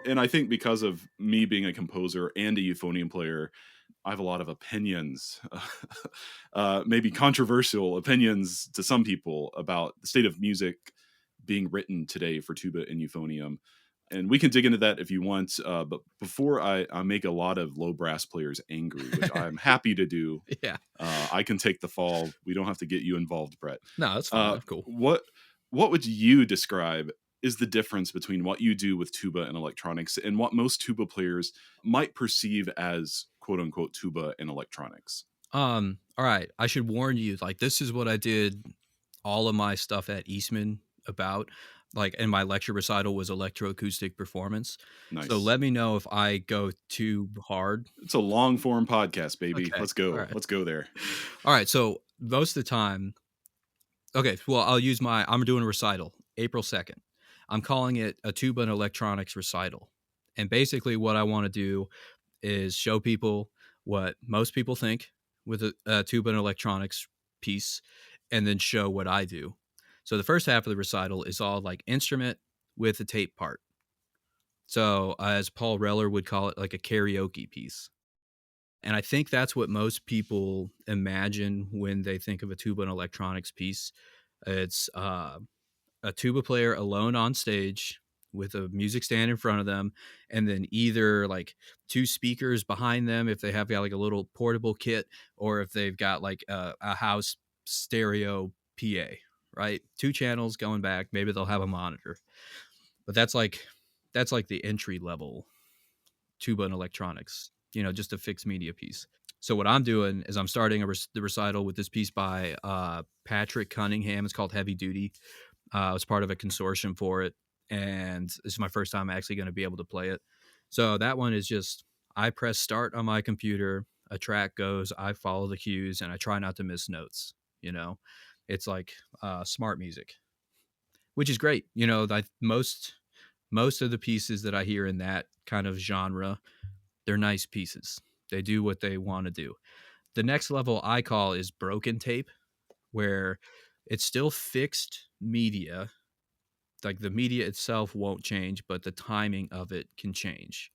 And I think because of me being a composer and a euphonium player, I have a lot of opinions, maybe controversial opinions to some people about the state of music being written today for tuba and euphonium. And we can dig into that if you want. But before I make a lot of low brass players angry, which I'm happy to do, Yeah. I can take the fall. We don't have to get you involved, Brett. No, that's fine. Uh, That's cool. what would you describe is the difference between what you do with tuba and electronics and what most tuba players might perceive as quote unquote tuba and electronics? All right. I should warn you, like, this is what I did all of my stuff at Eastman about. Like, and my lecture recital was electroacoustic performance. So Nice. let me know if I go too hard. It's a long form podcast, baby. Okay. Let's All go. right. Let's go there. All right. So most of the time, okay, well, I'm doing a recital April 2nd. I'm calling it a tuba and electronics recital. And basically, what I want to do is show people what most people think with a tuba and electronics piece, and then show what I do. So the first half of the recital is all like instrument with a tape part. So as Paul Reller would call it, like a karaoke piece. And I think that's what most people imagine when they think of a tuba and electronics piece. It's a tuba player alone on stage with a music stand in front of them, and then either like two speakers behind them if they have got like a little portable kit, or if they've got like a house stereo PA, right? Two channels going back. Maybe they'll have a monitor, but that's like the entry level tuba and electronics, just a fixed media piece. So what I'm doing is I'm starting the recital with this piece by Patrick Cunningham. It's called Heavy Duty. I was part of a consortium for it, and this is my first time actually going to be able to play it. So that one is just I press start on my computer, a track goes, I follow the cues, and I try not to miss notes. It's like smart music, which is great. Most of the pieces that I hear in that kind of genre, they're nice pieces. They do what they want to do. The next level I call is broken tape, where it's still fixed media, like the media itself won't change, but the timing of it can change.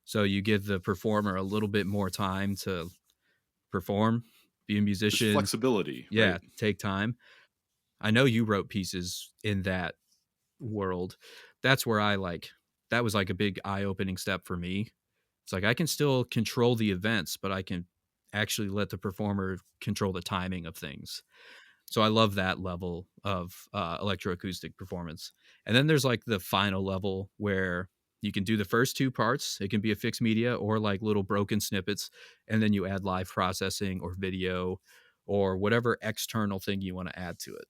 So you give the performer a little bit more time to perform, be a There's musician. flexibility, Yeah, right? take time. I know you wrote pieces in that world. That's where that was like a big eye-opening step for me. It's like I can still control the events, but I can actually let the performer control the timing of things. So I love that level of electroacoustic performance. And then there's like the final level where you can do the first two parts. It can be a fixed media or like little broken snippets. And then you add live processing or video or whatever external thing you want to add to it.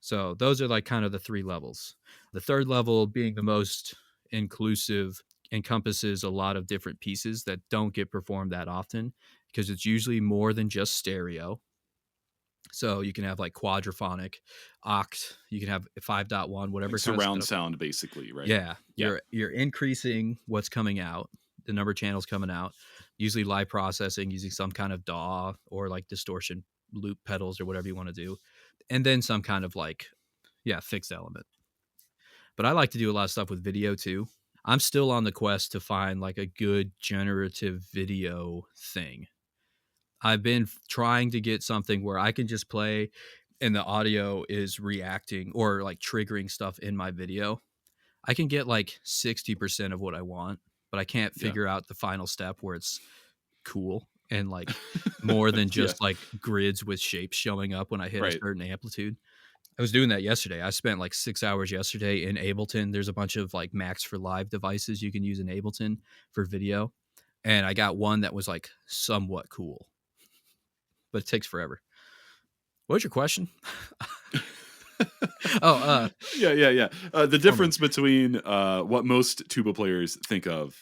So those are like kind of the three levels. The third level being the most inclusive encompasses a lot of different pieces that don't get performed that often because it's usually more than just stereo. So you can have like quadraphonic, oct, you can have 5.1, Like whatever kind of surround setup. sound, basically, right? Yeah, Yeah. you're increasing what's coming out, the number of channels coming out, usually live processing using some kind of DAW or like distortion loop pedals or whatever you want to do. And then some kind of like, yeah, fixed element. But I like to do a lot of stuff with video too. I'm still on the quest to find like a good generative video thing. I've been trying to get something where I can just play and the audio is reacting or like triggering stuff in my video. I can get like 60% of what I want, but I can't Yeah. figure out the final step where it's cool and like more than Yeah. just like grids with shapes showing up when I hit a Right. certain amplitude. I was doing that yesterday. I spent like 6 hours yesterday in Ableton. There's a bunch of like Max for Live devices you can use in Ableton for video. And I got one that was like somewhat cool, but it takes forever. What was your question? Oh, Yeah. The difference performance. between what most tuba players think of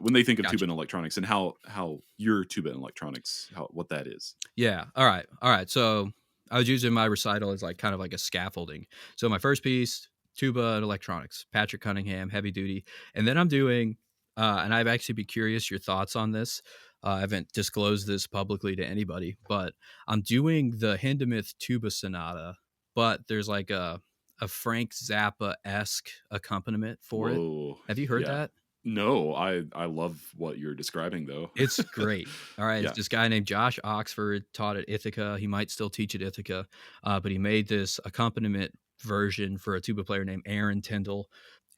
when they think of tuba Gotcha. and electronics, and how your tuba and electronics, what that is. Yeah. All right. All right. So I was using my recital as like kind of like a scaffolding. So my first piece, tuba and electronics, Patrick Cunningham, heavy duty. And then I'm doing, and I'd actually be curious your thoughts on this. I haven't disclosed this publicly to anybody, but I'm doing the Hindemith tuba sonata, but there's like a Frank Zappa esque accompaniment for it. Whoa. Have you heard Yeah. that? No, I love what you're describing though. It's great. All right, it's Yeah. this guy named Josh Oxford, taught at Ithaca. He might still teach at Ithaca, but he made this accompaniment version for a tuba player named Aaron Tyndall,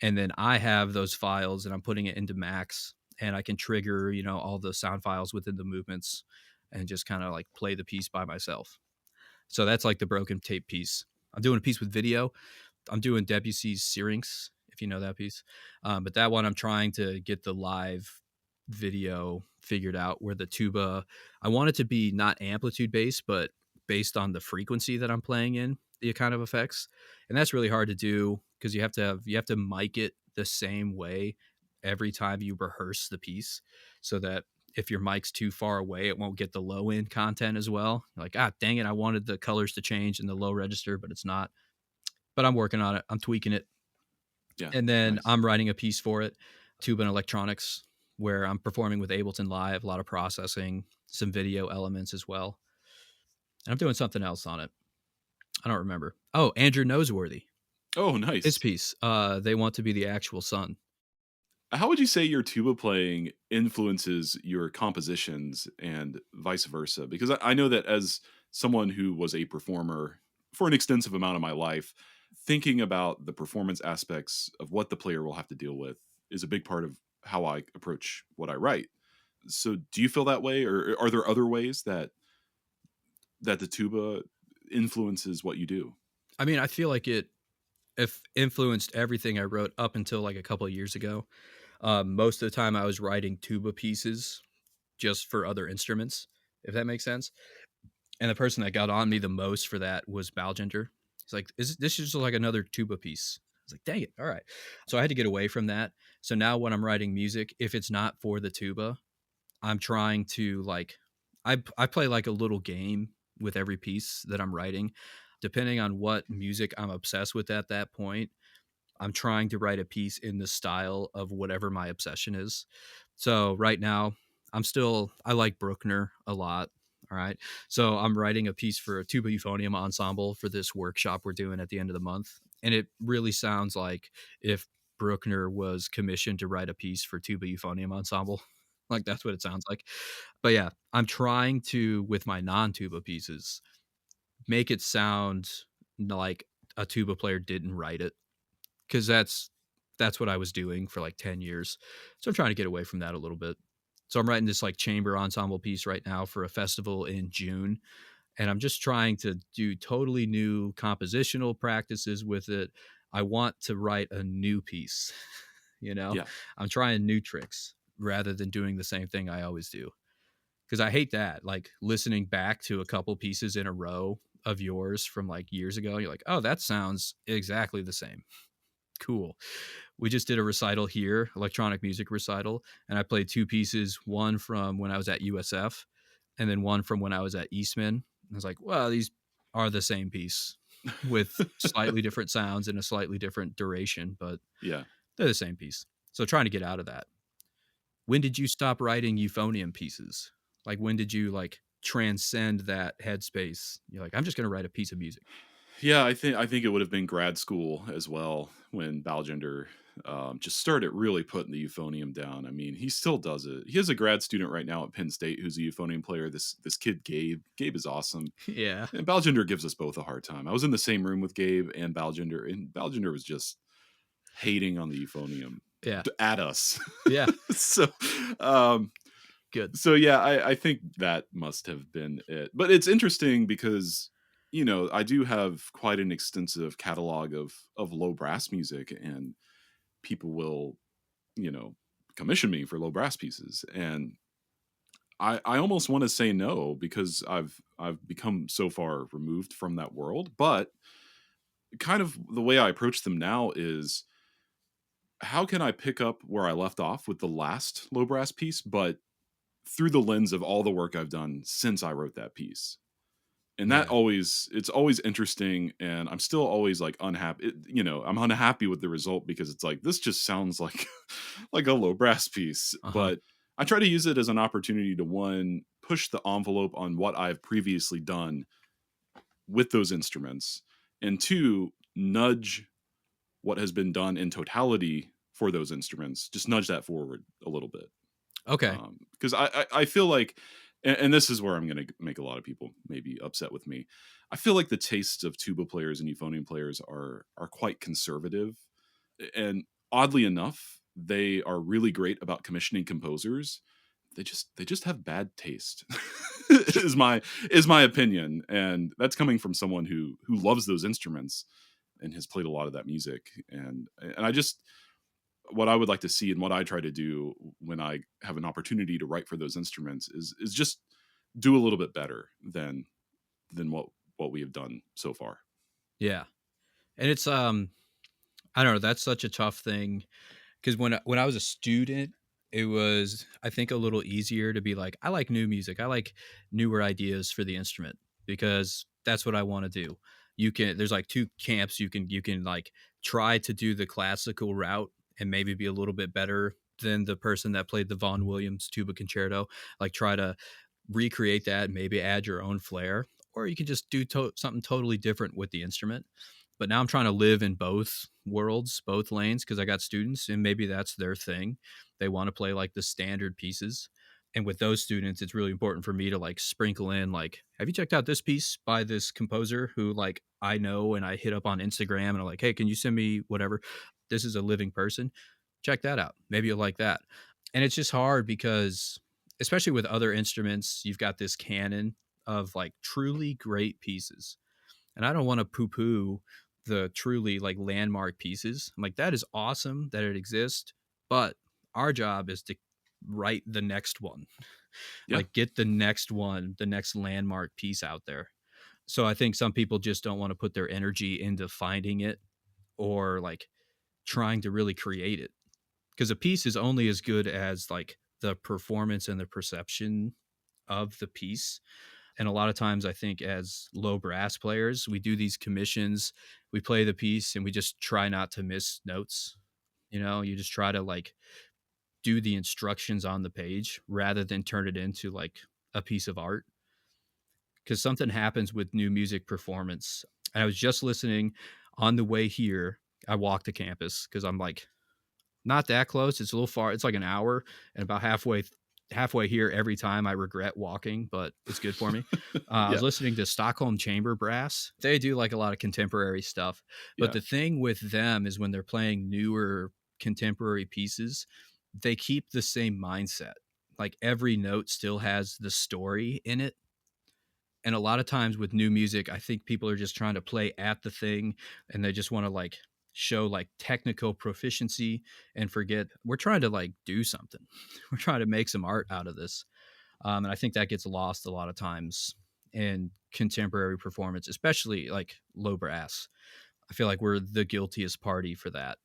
and then I have those files, and I'm putting it into Max, and I can trigger, all the sound files within the movements, and just kind of like play the piece by myself. So that's like the broken tape piece. I'm doing a piece with video. I'm doing Debussy's Syrinx, if you know that piece. But that one, I'm trying to get the live video figured out where the tuba, I want it to be not amplitude based, but based on the frequency that I'm playing in the kind of effects. And that's really hard to do because you have to mic it the same way every time you rehearse the piece so that if your mic's too far away, it won't get the low end content as well. You're like, dang it, I wanted the colors to change in the low register, but it's not. But I'm working on it. I'm tweaking it. Yeah. And then Nice. I'm writing a piece for it, Tuba and Electronics, where I'm performing with Ableton Live, a lot of processing, some video elements as well. And I'm doing something else on it. I don't remember. Oh, Andrew Noseworthy. Oh, His nice. piece. They want to be the actual sun. How would you say your tuba playing influences your compositions and vice versa? Because I know that as someone who was a performer for an extensive amount of my life, thinking about the performance aspects of what the player will have to deal with is a big part of how I approach what I write. So, do you feel that way, or are there other ways that the tuba influences what you do? I mean, I feel like it if influenced everything I wrote up until like a couple of years ago. Most of the time I was writing tuba pieces just for other instruments, if that makes sense. And the person that got on me the most for that was Balgender. He's like, this is just like another tuba piece. I was like, dang it. All right. So I had to get away from that. So now when I'm writing music, if it's not for the tuba, I'm trying to like, I play like a little game with every piece that I'm writing. Depending on what music I'm obsessed with at that point, I'm trying to write a piece in the style of whatever my obsession is. So right now, I like Bruckner a lot. All right. So I'm writing a piece for a tuba euphonium ensemble for this workshop we're doing at the end of the month. And it really sounds like if Bruckner was commissioned to write a piece for tuba euphonium ensemble. Like that's what it sounds like. But yeah, I'm trying to, with my non tuba pieces, make it sound like a tuba player didn't write it because that's what I was doing for like 10 years. So I'm trying to get away from that a little bit. So I'm writing this like chamber ensemble piece right now for a festival in June. And I'm just trying to do totally new compositional practices with it. I want to write a new piece, you know? Yeah. I'm trying new tricks rather than doing the same thing I always do. Because I hate that. Like listening back to a couple pieces in a row of yours from like years ago, you're like, oh, that sounds exactly the same. Cool. We just did a recital here, electronic music recital, and I played two pieces, one from when I was at USF and then one from when I was at Eastman. And I was like, well, these are the same piece with slightly different sounds and a slightly different duration, but Yeah. they're the same piece. So trying to get out of that. When did you stop writing euphonium pieces? Like when did you like transcend that headspace? You're like, I'm just going to write a piece of music. Yeah, I think it would have been grad school as well when Balgender just started really putting the euphonium down. I mean, he still does it. He has a grad student right now at Penn State who's a euphonium player. This kid Gabe. Gabe is awesome, Yeah. and Balgender gives us both a hard time. I was in the same room with Gabe and Balgender was just hating on the euphonium Yeah. at us. Yeah. so, um, Good. so yeah, I think that must have been it. But it's interesting because I do have quite an extensive catalog of low brass music, and people will you know commission me for low brass pieces, and I almost want to say no because I've become so far removed from that world. But kind of the way I approach them now is how can I pick up where I left off with the last low brass piece, but through the lens of all the work I've done since I wrote that piece. And that Yeah. always it's always interesting, and I'm still always like unhappy. I'm unhappy with the result because it's like this just sounds like like a low brass piece, Uh-huh. but I try to use it as an opportunity to one push the envelope on what I've previously done with those instruments, and two nudge what has been done in totality for those instruments. Just nudge that forward a little bit. Okay. Because I feel like, and this is where I'm going to make a lot of people maybe upset with me. I feel like the tastes of tuba players and euphonium players are quite conservative, and oddly enough, they are really great about commissioning composers. They just have bad taste. is my opinion, and that's coming from someone who loves those instruments and has played a lot of that music. And I just, what I would like to see and what I try to do when I have an opportunity to write for those instruments is just do a little bit better than what we have done so far. Yeah. And it's I don't know, that's such a tough thing, because when I was a student, it was, I think, a little easier to be like, I like new music, I like newer ideas for the instrument, because that's what I want to do. There's like two camps. You can like try to do the classical route and maybe be a little bit better than the person that played the Vaughan Williams tuba concerto, like try to recreate that, maybe add your own flair, or you can just do something totally different with the instrument. But now I'm trying to live in both worlds, both lanes, because I got students and maybe that's their thing. They want to play like the standard pieces. And with those students, it's really important for me to like sprinkle in, like, have you checked out this piece by this composer who like I know and I hit up on Instagram and I'm like, hey, can you send me whatever? This is a living person. Check that out. Maybe you'll like that. And it's just hard because, especially with other instruments, you've got this canon of like truly great pieces. And I don't want to poo-poo the truly like landmark pieces. I'm like, that is awesome that it exists, but our job is to write the next one. Yeah. Like get the next one, the next landmark piece out there. So I think some people just don't want to put their energy into finding it or like trying to really create it, because a piece is only as good as like the performance and the perception of the piece. And a lot of times I think as low brass players, we do these commissions, we play the piece and we just try not to miss notes. You know, you just try to like do the instructions on the page rather than turn it into like a piece of art. Because something happens with new music performance. I was just listening on the way here. I walked to campus because I'm like not that close. It's a little far. It's like an hour, and about halfway here every time I regret walking, but it's good for me. I was listening to Stockholm Chamber Brass. They do like a lot of contemporary stuff, but the thing with them is when they're playing newer contemporary pieces, they keep the same mindset. Like every note still has the story in it. And a lot of times with new music, I think people are just trying to play at the thing and they just want to like show like technical proficiency and forget we're trying to like do something. We're trying to make some art out of this. And I think that gets lost a lot of times in contemporary performance, especially like low brass. I feel like we're the guiltiest party for that.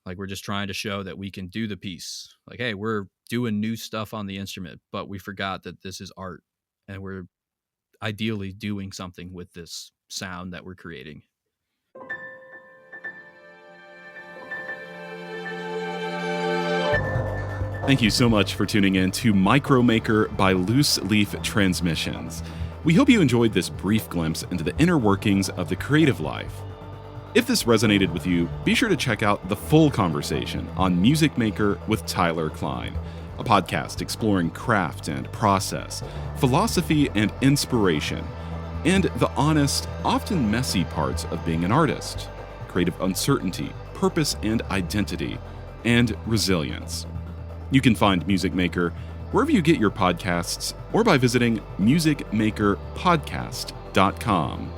Like we're just trying to show that we can do the piece. Like, hey, we're doing new stuff on the instrument, but we forgot that this is art and we're ideally doing something with this sound that we're creating. Thank you so much for tuning in to Micromaker by Loose Leaf Transmissions. We hope you enjoyed this brief glimpse into the inner workings of the creative life. If this resonated with you, be sure to check out the full conversation on Music Maker with Tyler Klein, a podcast exploring craft and process, philosophy and inspiration, and the honest, often messy parts of being an artist, creative uncertainty, purpose and identity, and resilience. You can find Music Maker wherever you get your podcasts or by visiting musicmakerpodcast.com.